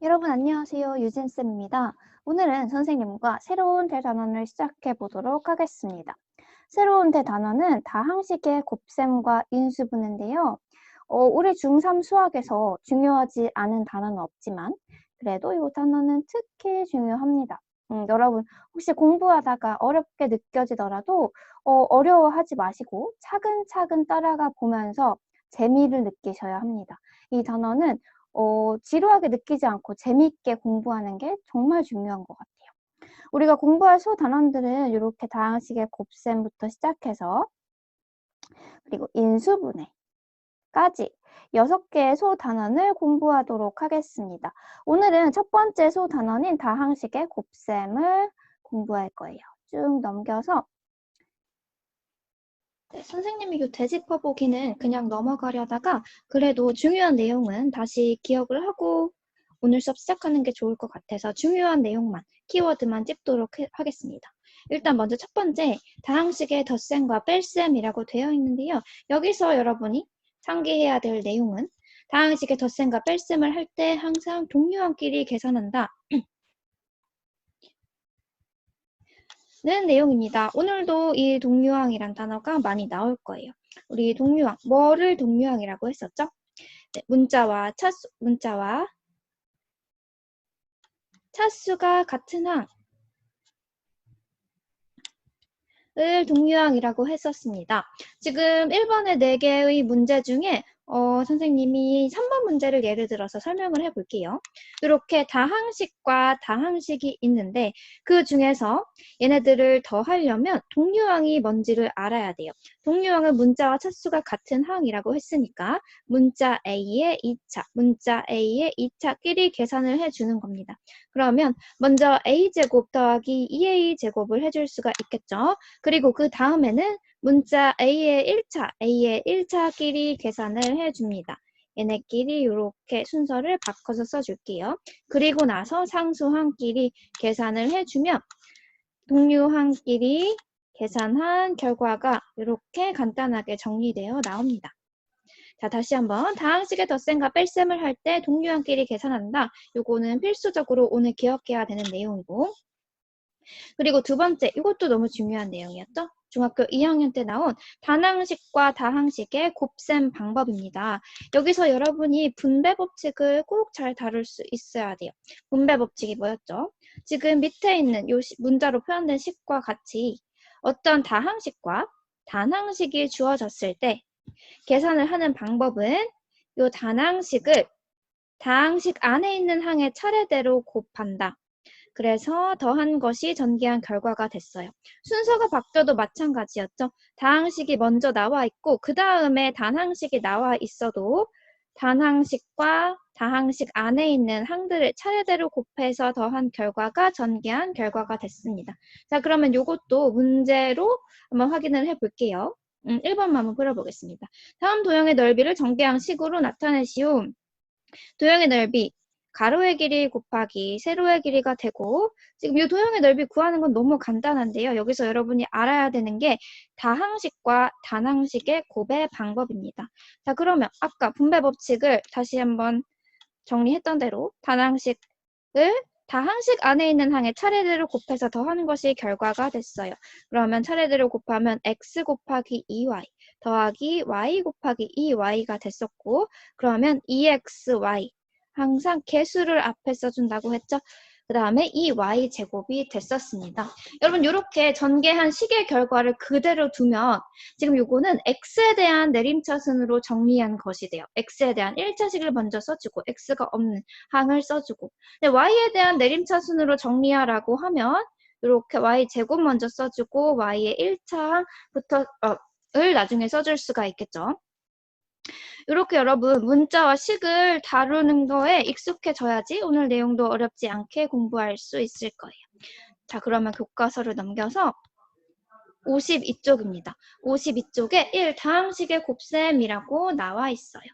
여러분 안녕하세요. 유진쌤입니다. 오늘은 선생님과 새로운 대단원을 시작해 보도록 하겠습니다. 새로운 대단원은 다항식의 곱셈과 인수분해인데요. 우리 중3 수학에서 중요하지 않은 단어는 없지만 그래도 이 단어는 특히 중요합니다. 여러분 혹시 공부하다가 어렵게 느껴지더라도 어려워하지 마시고 차근차근 따라가 보면서 재미를 느끼셔야 합니다. 이 단어는 지루하게 느끼지 않고 재미있게 공부하는 게 정말 중요한 것 같아요. 우리가 공부할 소단원들은 이렇게 다항식의 곱셈부터 시작해서 그리고 인수분해까지 6개의 소단원을 공부하도록 하겠습니다. 오늘은 첫 번째 소단원인 다항식의 곱셈을 공부할 거예요. 쭉 넘겨서 선생님이 이 되짚어보기는 그냥 넘어가려다가 그래도 중요한 내용은 다시 기억을 하고 오늘 수업 시작하는 게 좋을 것 같아서 중요한 내용만, 키워드만 찝도록 하겠습니다. 일단 먼저 첫 번째, 다항식의 덧셈과 뺄셈이라고 되어 있는데요. 여기서 여러분이 상기해야 될 내용은 다항식의 덧셈과 뺄셈을 할 때 항상 동류항끼리 계산한다. 는 내용입니다. 오늘도 이 동류항이란 단어가 많이 나올 거예요. 우리 동류항, 뭐를 동류항이라고 했었죠? 네, 문자와 차수가 같은 항을 동류항이라고 했었습니다. 지금 1번의 4개의 문제 중에 선생님이 3번 문제를 예를 들어서 설명을 해볼게요. 이렇게 다항식과 다항식이 있는데 그 중에서 얘네들을 더하려면 동류항이 뭔지를 알아야 돼요. 동류항은 문자와 차수가 같은 항이라고 했으니까 문자 A의 2차, 문자 A의 2차끼리 계산을 해주는 겁니다. 그러면 먼저 A제곱 더하기 2A제곱을 해줄 수가 있겠죠. 그리고 그 다음에는 문자 A의 1차끼리 계산을 해줍니다. 얘네끼리 이렇게 순서를 바꿔서 써줄게요. 그리고 나서 상수항끼리 계산을 해주면 동류항끼리 계산한 결과가 이렇게 간단하게 정리되어 나옵니다. 자, 다시 한번 다항식의 덧셈과 뺄셈을 할 때 동류항끼리 계산한다. 요거는 필수적으로 오늘 기억해야 되는 내용이고 그리고 두 번째, 이것도 너무 중요한 내용이었죠? 중학교 2학년 때 나온 단항식과 다항식의 곱셈 방법입니다. 여기서 여러분이 분배 법칙을 꼭 잘 다룰 수 있어야 돼요. 분배 법칙이 뭐였죠? 지금 밑에 있는 요 문자로 표현된 식과 같이 어떤 다항식과 단항식이 주어졌을 때 계산을 하는 방법은 요 단항식을 다항식 안에 있는 항의 차례대로 곱한다. 그래서 더한 것이 전개한 결과가 됐어요. 순서가 바뀌어도 마찬가지였죠. 다항식이 먼저 나와 있고 그 다음에 단항식이 나와 있어도 단항식과 다항식 안에 있는 항들을 차례대로 곱해서 더한 결과가 전개한 결과가 됐습니다. 자, 그러면 이것도 문제로 한번 확인을 해볼게요. 1번만 한번 풀어보겠습니다. 다음 도형의 넓이를 정개항식으로 나타내시오. 도형의 넓이 가로의 길이 곱하기 세로의 길이가 되고 지금 이 도형의 넓이 구하는 건 너무 간단한데요. 여기서 여러분이 알아야 되는 게 다항식과 단항식의 곱의 방법입니다. 자, 그러면 아까 분배 법칙을 다시 한번 정리했던 대로 단항식을 다항식 안에 있는 항에 차례대로 곱해서 더하는 것이 결과가 됐어요. 그러면 차례대로 곱하면 x 곱하기 2y 더하기 y 곱하기 2y가 됐었고 그러면 2xy 항상 개수를 앞에 써준다고 했죠. 그 다음에 2y제곱이 됐었습니다. 여러분 이렇게 전개한 식의 결과를 그대로 두면 지금 요거는 x에 대한 내림차순으로 정리한 것이 돼요. x에 대한 1차식을 먼저 써주고 x가 없는 항을 써주고 근데 y에 대한 내림차순으로 정리하라고 하면 이렇게 y제곱 먼저 써주고 y의 1차부터 을 나중에 써줄 수가 있겠죠. 이렇게 여러분 문자와 식을 다루는 거에 익숙해져야지 오늘 내용도 어렵지 않게 공부할 수 있을 거예요. 자, 그러면 교과서를 넘겨서 52쪽입니다. 52쪽에 1 다항식의 곱셈이라고 나와 있어요.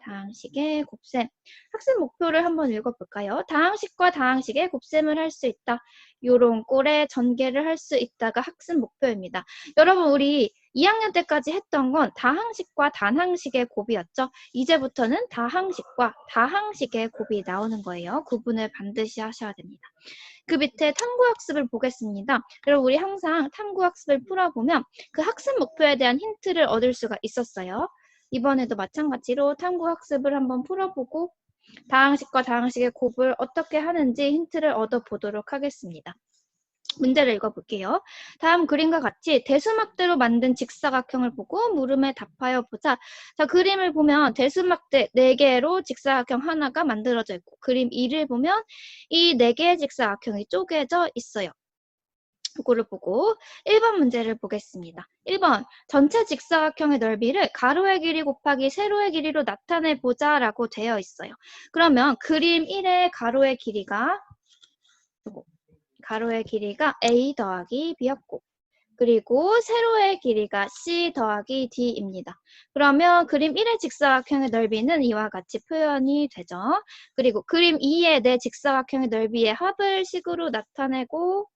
다항식의 곱셈. 학습 목표를 한번 읽어볼까요? 다항식과 다항식의 곱셈을 할 수 있다. 요런 꼴의 전개를 할 수 있다가 학습 목표입니다. 여러분 우리 2학년 때까지 했던 건 다항식과 단항식의 곱이었죠. 이제부터는 다항식과 다항식의 곱이 나오는 거예요. 구분을 반드시 하셔야 됩니다. 그 밑에 탐구학습을 보겠습니다. 여러분 우리 항상 탐구학습을 풀어보면 그 학습 목표에 대한 힌트를 얻을 수가 있었어요. 이번에도 마찬가지로 탐구학습을 한번 풀어보고 다항식과 다항식의 곱을 어떻게 하는지 힌트를 얻어보도록 하겠습니다. 문제를 읽어볼게요. 다음 그림과 같이 대수막대로 만든 직사각형을 보고 물음에 답하여 보자. 자, 그림을 보면 대수막대 4개로 직사각형 하나가 만들어져 있고 그림 2를 보면 이 4개의 직사각형이 쪼개져 있어요. 이거를 보고 1번 문제를 보겠습니다. 1번 전체 직사각형의 넓이를 가로의 길이 곱하기 세로의 길이로 나타내보자 라고 되어 있어요. 그러면 그림 1의 가로의 길이가 A 더하기 B였고 그리고 세로의 길이가 C 더하기 D입니다. 그러면 그림 1의 직사각형의 넓이는 이와 같이 표현이 되죠. 그리고 그림 2의 내 직사각형의 넓이의 합을 식으로 나타내고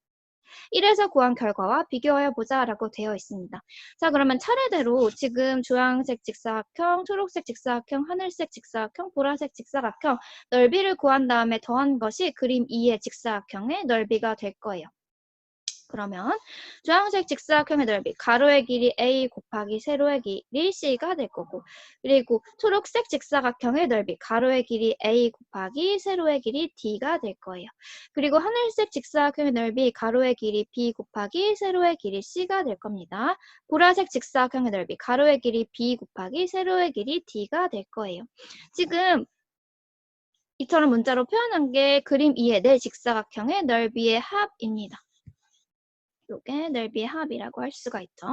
1에서 구한 결과와 비교하여 보자 라고 되어 있습니다. 자, 그러면 차례대로 지금 주황색 직사각형, 초록색 직사각형, 하늘색 직사각형, 보라색 직사각형 넓이를 구한 다음에 더한 것이 그림 2의 직사각형의 넓이가 될 거예요. 그러면 주황색 직사각형의 넓이 가로의 길이 A 곱하기 세로의 길이 C가 될 거고 그리고 초록색 직사각형의 넓이 가로의 길이 A 곱하기 세로의 길이 D가 될 거예요. 그리고 하늘색 직사각형의 넓이 가로의 길이 B 곱하기 세로의 길이 C가 될 겁니다. 보라색 직사각형의 넓이 가로의 길이 B 곱하기 세로의 길이 D가 될 거예요. 지금 이처럼 문자로 표현한 게 그림 2의 내 직사각형의 넓이의 합입니다. 이게 넓이의 합이라고 할 수가 있죠.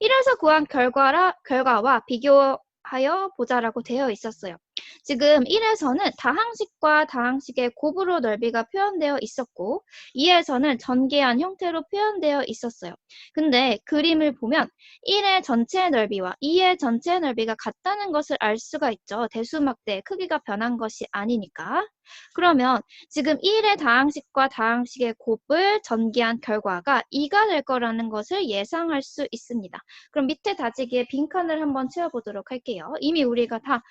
1에서 구한 결과와 비교하여 보자라고 되어 있었어요. 지금 1에서는 다항식과 다항식의 곱으로 넓이가 표현되어 있었고 2에서는 전개한 형태로 표현되어 있었어요. 근데 그림을 보면 1의 전체의 넓이와 2의 전체의 넓이가 같다는 것을 알 수가 있죠. 대수막대의 크기가 변한 것이 아니니까. 그러면 지금 1의 다항식과 다항식의 곱을 전개한 결과가 2가 될 거라는 것을 예상할 수 있습니다. 그럼 밑에 다지기에 빈칸을 한번 채워보도록 할게요. 이미 우리가 다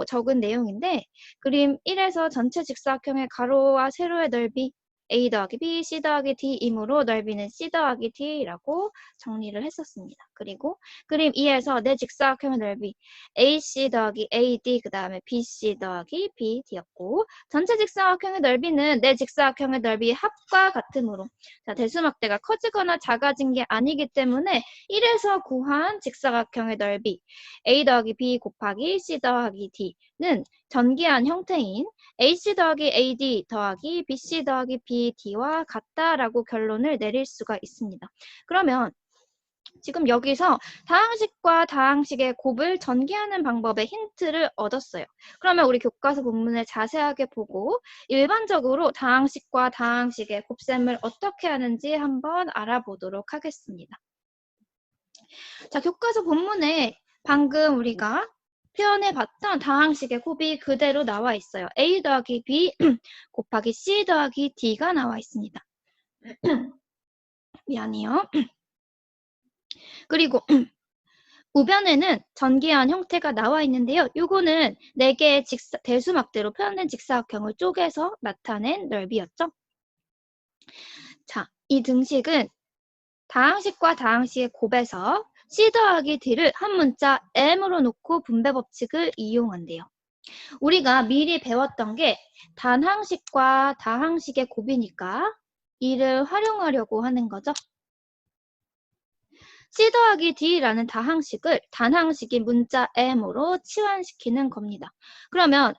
적은 내용인데 그림 1에서 전체 직사각형의 가로와 세로의 넓이 A 더하기 B, C 더하기 D이므로 넓이는 C 더하기 D라고 정리를 했었습니다. 그리고 그림 2에서 내 직사각형의 넓이 AC 더하기 AD 그 다음에 BC 더하기 BD였고 전체 직사각형의 넓이는 내 직사각형의 넓이 합과 같으므로 자, 대수막대가 커지거나 작아진 게 아니기 때문에 1에서 구한 직사각형의 넓이 A 더하기 B 곱하기 C 더하기 D는 전개한 형태인 AC 더하기 AD 더하기 BC 더하기 BD와 같다라고 결론을 내릴 수가 있습니다. 그러면 지금 여기서 다항식과 다항식의 곱을 전개하는 방법의 힌트를 얻었어요. 그러면 우리 교과서 본문을 자세하게 보고 일반적으로 다항식과 다항식의 곱셈을 어떻게 하는지 한번 알아보도록 하겠습니다. 자, 교과서 본문에 방금 우리가 표현해봤던 다항식의 곱이 그대로 나와 있어요. A 더하기 B 곱하기 C 더하기 D가 나와 있습니다. 미안해요. 그리고 우변에는 전개한 형태가 나와 있는데요. 요거는 4개의 대수막대로 표현된 직사각형을 쪼개서 나타낸 넓이였죠. 자, 이 등식은 다항식과 다항식의 곱에서 C 더하기 D를 한 문자 M으로 놓고 분배 법칙을 이용한대요. 우리가 미리 배웠던 게 단항식과 다항식의 곱이니까 이를 활용하려고 하는 거죠. C 더하기 D라는 다항식을 단항식인 문자 M으로 치환시키는 겁니다. 그러면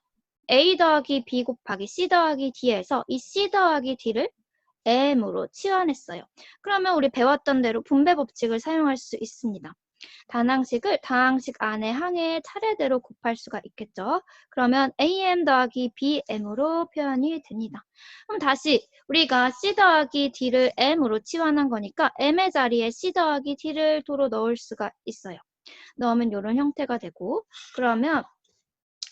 A 더하기 B 곱하기 C 더하기 D에서 이 C 더하기 D를 M으로 치환했어요. 그러면 우리 배웠던 대로 분배 법칙을 사용할 수 있습니다. 단항식을 다항식 안에 항의 차례대로 곱할 수가 있겠죠. 그러면 AM 더하기 BM으로 표현이 됩니다. 그럼 다시 우리가 C 더하기 D를 M으로 치환한 거니까 M의 자리에 C 더하기 D를 도로 넣을 수가 있어요. 넣으면 이런 형태가 되고 그러면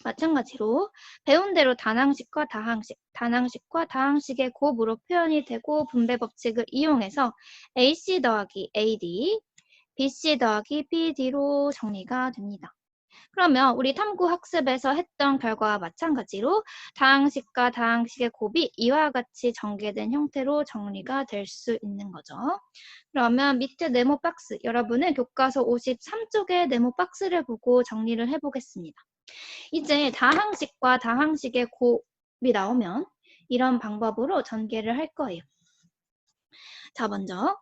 마찬가지로 배운 대로 단항식과 다항식, 단항식과 다항식의 곱으로 표현이 되고 분배 법칙을 이용해서 AC 더하기 AD, BC 더하기 BD로 정리가 됩니다. 그러면 우리 탐구학습에서 했던 결과와 마찬가지로 다항식과 다항식의 곱이 이와 같이 전개된 형태로 정리가 될 수 있는 거죠. 그러면 밑에 네모 박스, 여러분은 교과서 53쪽의 네모 박스를 보고 정리를 해보겠습니다. 이제 다항식과 다항식의 곱이 나오면 이런 방법으로 전개를 할 거예요. 자, 먼저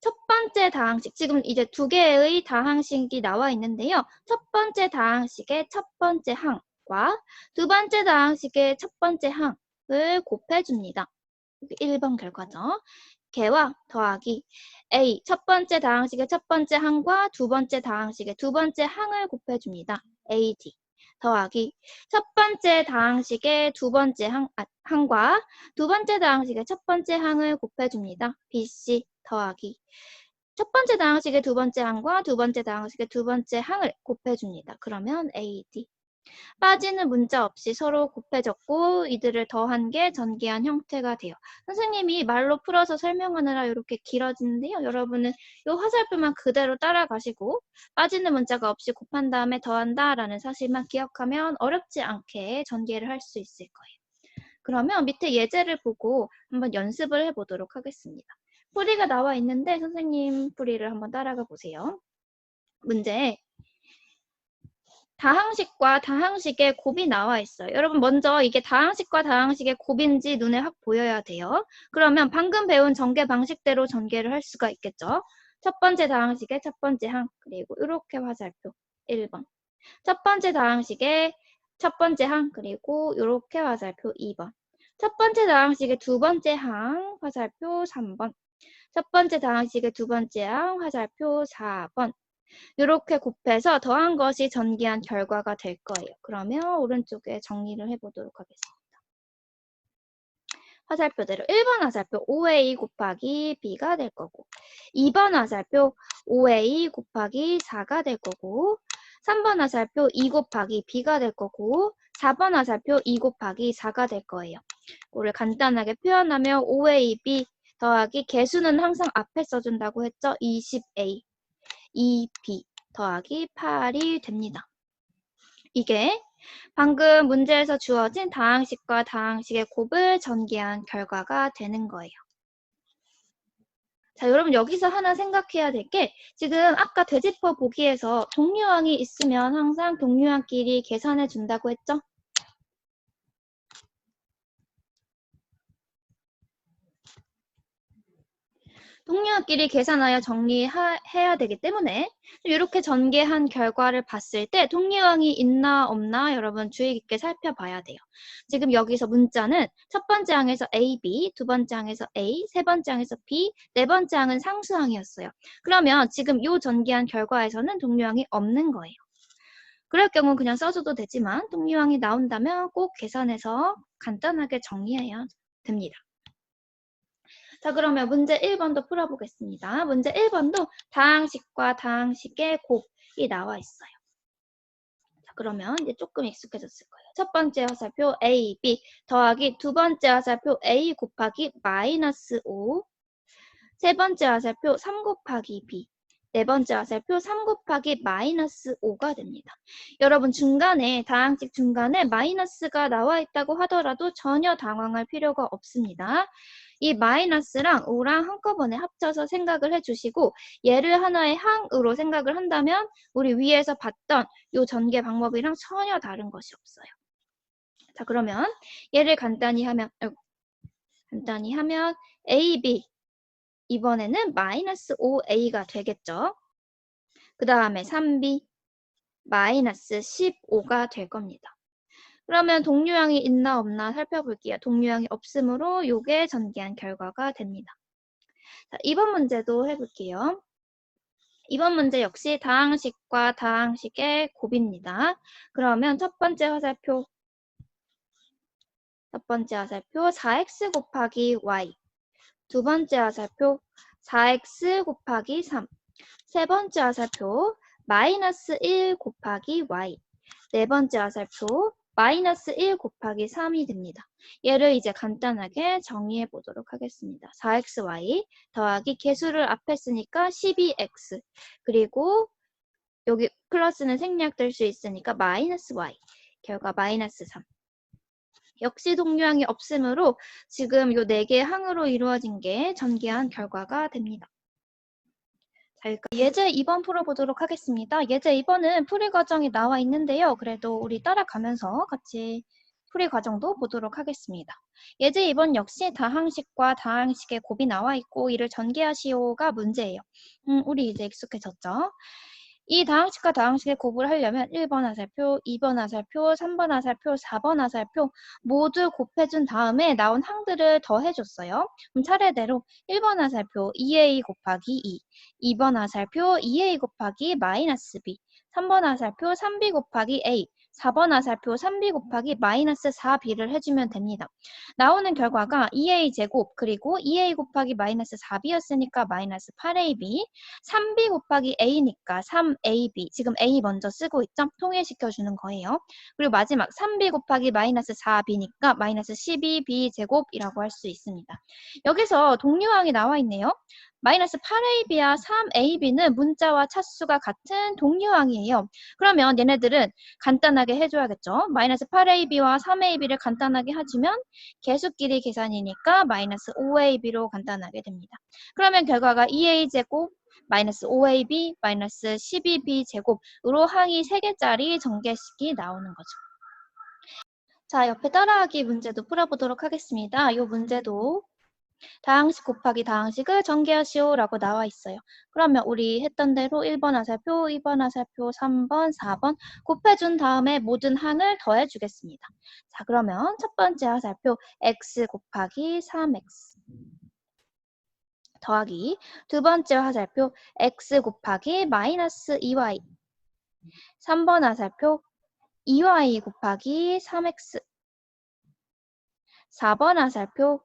첫 번째 다항식, 지금 이제 두 개의 다항식이 나와 있는데요. 첫 번째 다항식의 첫 번째 항과 두 번째 다항식의 첫 번째 항을 곱해줍니다. 1번 결과죠. 개와 더하기 A, 첫 번째 다항식의 첫 번째 항과 두 번째 다항식의 두 번째 항을 곱해줍니다. AD 더하기 첫 번째 다항식의 두 번째 항과 두 번째 다항식의 첫 번째 항을 곱해줍니다. BC 더하기 첫 번째 다항식의 두 번째 항과 두 번째 다항식의 두 번째 항을 곱해줍니다. 그러면 AD. 빠지는 문자 없이 서로 곱해졌고 이들을 더한 게 전개한 형태가 돼요. 선생님이 말로 풀어서 설명하느라 이렇게 길어지는데요. 여러분은 이 화살표만 그대로 따라가시고 빠지는 문자가 없이 곱한 다음에 더한다 라는 사실만 기억하면 어렵지 않게 전개를 할 수 있을 거예요. 그러면 밑에 예제를 보고 한번 연습을 해보도록 하겠습니다. 풀이가 나와 있는데 선생님 풀이를 한번 따라가 보세요. 문제 다항식과 다항식의 곱이 나와 있어요. 여러분 먼저 이게 다항식과 다항식의 곱인지 눈에 확 보여야 돼요. 그러면 방금 배운 전개 방식대로 전개를 할 수가 있겠죠. 첫 번째 다항식의 첫 번째 항, 그리고 이렇게 화살표 1번. 첫 번째 다항식의 첫 번째 항, 그리고 이렇게 화살표 2번. 첫 번째 다항식의 두 번째 항, 화살표 3번. 첫 번째 다항식의 두 번째 항, 화살표 4번. 이렇게 곱해서 더한 것이 전개한 결과가 될 거예요. 그러면 오른쪽에 정리를 해보도록 하겠습니다. 화살표대로 1번 화살표 5A 곱하기 B가 될 거고 2번 화살표 5A 곱하기 4가 될 거고 3번 화살표 2 곱하기 B가 될 거고 4번 화살표 2 곱하기 4가 될 거예요. 이거를 간단하게 표현하면 5AB 더하기 개수는 항상 앞에 써준다고 했죠. 20A 2B 더하기 8이 됩니다. 이게 방금 문제에서 주어진 다항식과 다항식의 곱을 전개한 결과가 되는 거예요. 자, 여러분 여기서 하나 생각해야 될 게 지금 아까 되짚어 보기에서 동류항이 있으면 항상 동류항끼리 계산해 준다고 했죠? 동류항끼리 계산하여 정리해야 되기 때문에 이렇게 전개한 결과를 봤을 때 동류항이 있나 없나 여러분 주의 깊게 살펴봐야 돼요. 지금 여기서 문자는 첫 번째 항에서 A, B, 두 번째 항에서 A, 세 번째 항에서 B, 네 번째 항은 상수항이었어요. 그러면 지금 이 전개한 결과에서는 동류항이 없는 거예요. 그럴 경우 그냥 써줘도 되지만 동류항이 나온다면 꼭 계산해서 간단하게 정리해야 됩니다. 자, 그러면 문제 1번도 풀어보겠습니다. 문제 1번도 다항식과 다항식의 곱이 나와 있어요. 자, 그러면 이제 조금 익숙해졌을 거예요. 첫 번째 화살표 A, B 더하기 두 번째 화살표 A 곱하기 마이너스 5 세 번째 화살표 3 곱하기 B 네 번째 화살표 3 곱하기 마이너스 5가 됩니다. 여러분 중간에 다항식 중간에 마이너스가 나와 있다고 하더라도 전혀 당황할 필요가 없습니다. 이 마이너스랑 5랑 한꺼번에 합쳐서 생각을 해주시고 얘를 하나의 항으로 생각을 한다면 우리 위에서 봤던 이 전개 방법이랑 전혀 다른 것이 없어요. 자, 그러면 얘를 간단히 하면 A, B 이번에는 마이너스 5A가 되겠죠. 그 다음에 3B 마이너스 15가 될 겁니다. 그러면 동류항이 있나 없나 살펴볼게요. 동류항이 없으므로 이게 전개한 결과가 됩니다. 자, 2번 문제도 해볼게요. 2번 문제 역시 다항식과 다항식의 곱입니다. 그러면 첫 번째 화살표 4x 곱하기 y 두 번째 화살표 4x 곱하기 3 세 번째 화살표 마이너스 1 곱하기 y 네 번째 화살표 마이너스 1 곱하기 3이 됩니다. 얘를 이제 간단하게 정리해 보도록 하겠습니다. 4xy 더하기 개수를 앞에 쓰니까 12x 그리고 여기 플러스는 생략될 수 있으니까 마이너스 y 결과 마이너스 3 역시 동류항이 없으므로 지금 요 4개의 항으로 이루어진 게 전개한 결과가 됩니다. 자, 예제 2번 풀어보도록 하겠습니다. 예제 2번은 풀이 과정이 나와 있는데요. 그래도 우리 따라가면서 같이 풀이 과정도 보도록 하겠습니다. 예제 2번 역시 다항식과 다항식의 곱이 나와 있고 이를 전개하시오가 문제예요. 우리 이제 익숙해졌죠? 이 다항식과 다항식의 곱을 하려면 1번 화살표, 2번 화살표, 3번 화살표, 4번 화살표 모두 곱해준 다음에 나온 항들을 더해줬어요. 그럼 차례대로 1번 화살표 2a 곱하기 2, 2번 화살표 2a 곱하기 마이너스 b, 3번 화살표 3b 곱하기 a, 4번 화살표 3b 곱하기 마이너스 4b를 해주면 됩니다. 나오는 결과가 2a 제곱 그리고 2a 곱하기 마이너스 4b였으니까 마이너스 8ab 3b 곱하기 a니까 3ab 지금 a 먼저 쓰고 있죠? 통일시켜주는 거예요. 그리고 마지막 3b 곱하기 마이너스 4b니까 마이너스 12b 제곱이라고 할 수 있습니다. 여기서 동류항이 나와 있네요. 마이너스 8ab와 3ab는 문자와 차수가 같은 동류항이에요. 그러면 얘네들은 간단하게 해줘야겠죠. 마이너스 8ab와 3ab를 간단하게 해주면 개수끼리 계산이니까 마이너스 5ab로 간단하게 됩니다. 그러면 결과가 2a제곱 마이너스 5ab 마이너스 12b 제곱으로 항이 3개짜리 전개식이 나오는 거죠. 자, 옆에 따라하기 문제도 풀어보도록 하겠습니다. 이 문제도 다항식 곱하기 다항식을 전개하시오 라고 나와 있어요. 그러면 우리 했던 대로 1번 화살표, 2번 화살표, 3번, 4번 곱해준 다음에 모든 항을 더해주겠습니다. 자, 그러면 첫 번째 화살표 x 곱하기 3x 더하기 두 번째 화살표 x 곱하기 마이너스 2y 3번 화살표 2y 곱하기 3x 4번 화살표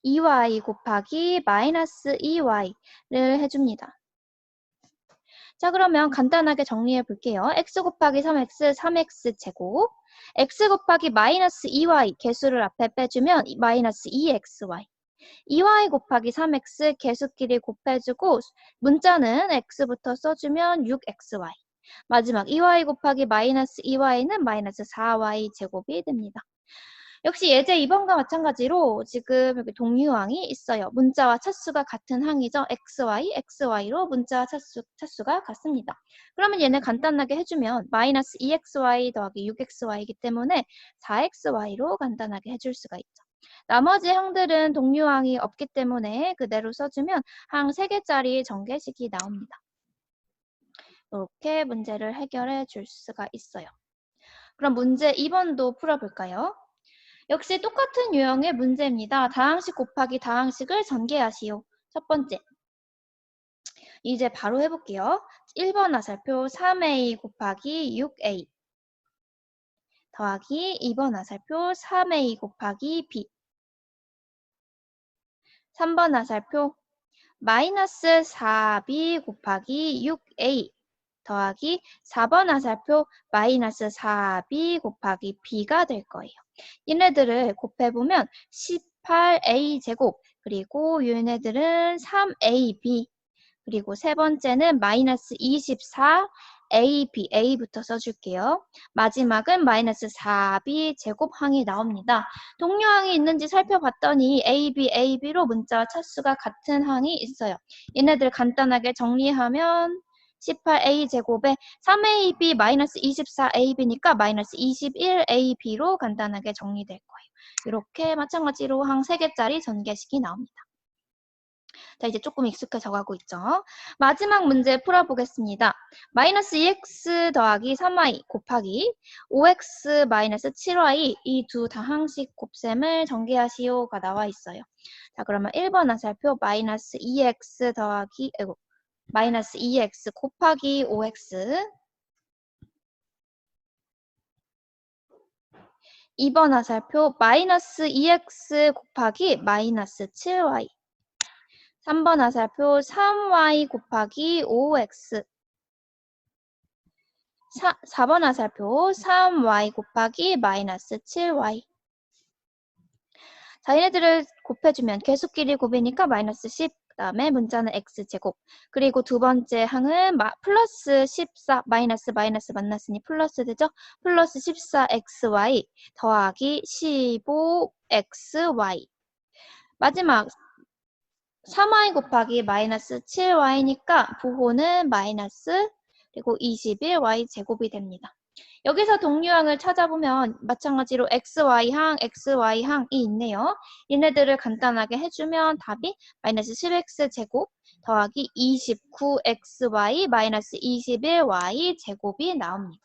2y 곱하기 마이너스 2y를 해줍니다. 자, 그러면 간단하게 정리해 볼게요. x 곱하기 3x, 3x 제곱 x 곱하기 마이너스 2y 개수를 앞에 빼주면 마이너스 2xy 2y 곱하기 3x 개수끼리 곱해주고 문자는 x부터 써주면 6xy 마지막 2y 곱하기 마이너스 2y는 마이너스 4y 제곱이 됩니다. 역시 예제 2번과 마찬가지로 지금 여기 동류항이 있어요. 문자와 차수가 같은 항이죠. xy, xy로 문자와 차수가 같습니다. 그러면 얘네 간단하게 해주면 마이너스 2xy 더하기 6xy이기 때문에 4xy로 간단하게 해줄 수가 있죠. 나머지 항들은 동류항이 없기 때문에 그대로 써주면 항 3개짜리 전개식이 나옵니다. 이렇게 문제를 해결해 줄 수가 있어요. 그럼 문제 2번도 풀어볼까요? 역시 똑같은 유형의 문제입니다. 다항식 곱하기 다항식을 전개하시오. 첫 번째. 이제 바로 해볼게요. 1번 화살표 3a 곱하기 6a 더하기 2번 화살표 3a 곱하기 b 3번 화살표 마이너스 4b 곱하기 6a 더하기 4번 화살표 마이너스 4b 곱하기 b가 될 거예요. 얘네들을 곱해보면 18a 제곱 그리고 얘네들은 3ab 그리고 세 번째는 마이너스 24ab a부터 써줄게요. 마지막은 마이너스 4b 제곱항이 나옵니다. 동류항이 있는지 살펴봤더니 ab로 문자와 차수가 같은 항이 있어요. 얘네들 간단하게 정리하면 18a 제곱에 3ab 마이너스 24ab니까 마이너스 21ab로 간단하게 정리될 거예요. 이렇게 마찬가지로 항 3개짜리 전개식이 나옵니다. 자, 이제 조금 익숙해져 가고 있죠. 마지막 문제 풀어보겠습니다. 마이너스 2x 더하기 3y 곱하기 5x 마이너스 7y 이 두 다항식 곱셈을 전개하시오가 나와 있어요. 자, 그러면 1번 화살표 마이너스 2x 더하기 마이너스 2x 곱하기 5x 2번 화살표 마이너스 2x 곱하기 마이너스 7y 3번 화살표 3y 곱하기 5x 4번 화살표 3y 곱하기 마이너스 7y. 자, 얘네들을 곱해주면 계수끼리 곱이니까 마이너스 10. 그 다음에 문자는 x제곱. 그리고 두 번째 항은 플러스 14, 마이너스 만났으니 플러스 되죠? 플러스 14xy 더하기 15xy. 마지막 3y 곱하기 마이너스 7y니까 부호는 마이너스 그리고 21y 제곱이 됩니다. 여기서 동류항을 찾아보면 마찬가지로 xy항, xy항이 있네요. 얘네들을 간단하게 해주면 답이 마이너스 10x 제곱 더하기 29xy 마이너스 21y 제곱이 나옵니다.